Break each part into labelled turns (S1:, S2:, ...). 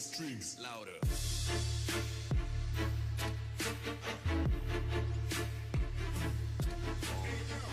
S1: streams louder.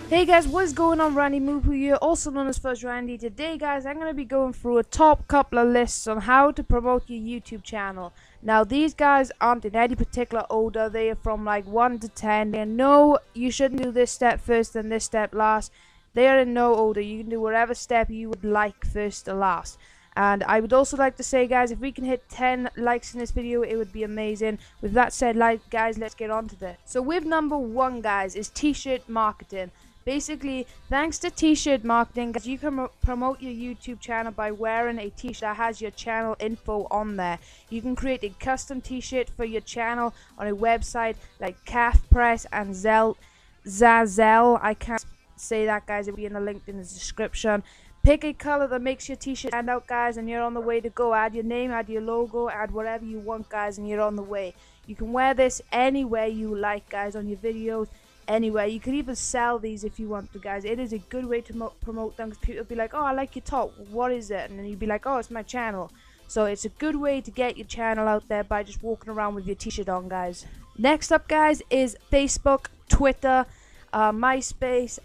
S2: Hey guys, what is going on? Randy Moo here, also known as First Randy. Today guys, I'm going to be going through a top couple of lists on how to promote your YouTube channel. Now these guys aren't in any particular order, they are from like 1 to 10. And no, you shouldn't do this step first and this step last. They are in no order, you can do whatever step you would like first to last. And I would also like to say guys, if we can hit 10 likes in this video, it would be amazing. With that said, guys, let's get on to this. So with number 1 guys is t-shirt marketing. Basically, thanks to t-shirt marketing, guys, you can promote your YouTube channel by wearing a t-shirt that has your channel info on there. You can create a custom t-shirt for your channel on a website like Calf Press and Zazzle. I can't say that guys, it will be in the link in the description. Pick a color that makes your t-shirt stand out guys, and you're on the way to go. Add your name, add your logo, add whatever you want guys, and you're on the way. You can wear this anywhere you like guys, on your videos, anywhere. You could even sell these if you want to guys. It is a good way to promote them, because people will be like, oh, I like your top, what is it? And then you'd be like, oh, it's my channel. So it's a good way to get your channel out there by just walking around with your t-shirt on guys. Next up guys is Facebook, Twitter, MySpace,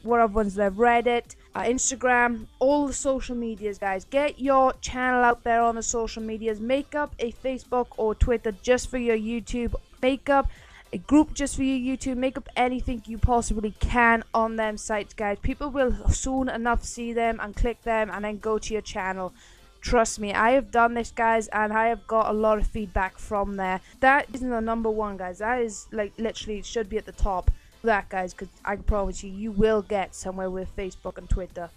S2: what other ones there, Reddit, Instagram, all the social medias guys. Get your channel out there on the social medias. Make up a Facebook or Twitter just for your YouTube. Make up a group just for your YouTube. Make up anything you possibly can on them sites guys. People will soon enough see them and click them and then go to your channel. Trust me, I have done this guys, and I have got a lot of feedback from there. That isn't the number 1 guys, that is like literally, it should be at the top. That guys, because I can promise you, you will get somewhere with Facebook and Twitter.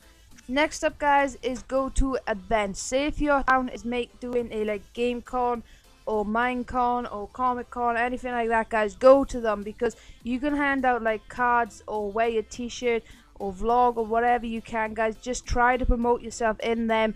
S2: Next up guys is go to events. Say if your town is doing a like GameCon or Minecon or Comic Con, anything like that guys, go to them, because you can hand out like cards or wear your t-shirt or vlog or whatever you can guys. Just try to promote yourself in them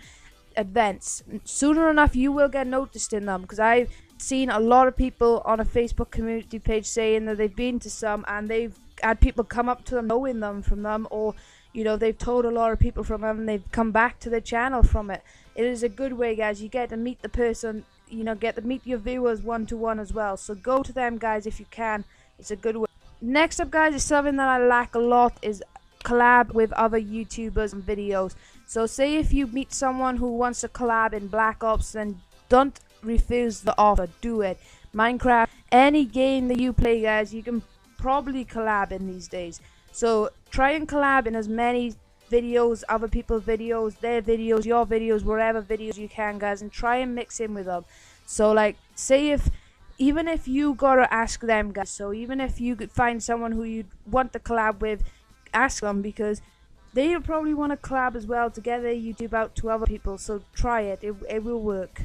S2: events. Sooner enough you will get noticed in them, because I've seen a lot of people on a Facebook community page saying that they've been to some and they've had people come up to them knowing them from them, or you know, they've told a lot of people from them and they've come back to their channel from it. It is a good way guys, you get to meet the person, you know, get to meet your viewers one-to-one as well. So go to them guys if you can, it's a good way. Next up guys is something that I lack a lot, is collab with other YouTubers and videos. So say if you meet someone who wants to collab in Black Ops, then don't refuse the offer, do it. Minecraft, any game that you play guys, you can probably collab in these days. So try and collab in as many videos, other people's videos, their videos, your videos, wherever videos you can guys, and try and mix in with them. So like, say even if you gotta ask them guys, so even if you could find someone who you'd want to collab with, ask them, because they probably want to collab as well to get their YouTube out to other people. So try it, it will work.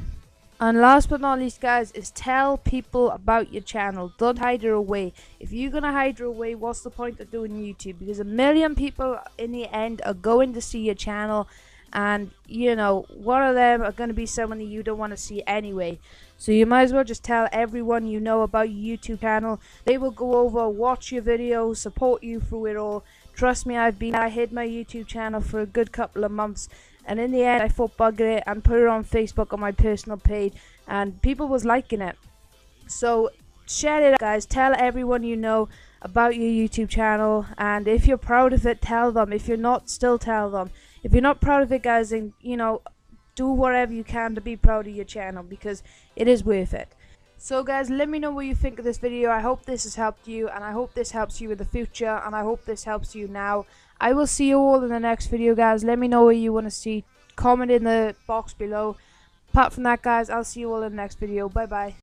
S2: And last but not least guys is tell people about your channel. Don't hide it away. If you're gonna hide it away, what's the point of doing YouTube? Because a million people in the end are going to see your channel, and you know, one of them are going to be someone that you don't want to see anyway. So you might as well just tell everyone you know about your YouTube channel. They will go over, watch your videos, support you through it all. Trust me, I hid my YouTube channel for a good couple of months, and in the end I thought bugger it and put it on Facebook on my personal page, and people was liking it. So share it guys, tell everyone you know about your YouTube channel, and if you're proud of it, tell them. If you're not, still tell them. If you're not proud of it guys, then you know, do whatever you can to be proud of your channel, because it is worth it. So guys, let me know what you think of this video. I hope this has helped you, and I hope this helps you in the future, and I hope this helps you now. I will see you all in the next video guys. Let me know what you want to see. Comment in the box below. Apart from that guys, I'll see you all in the next video. Bye bye.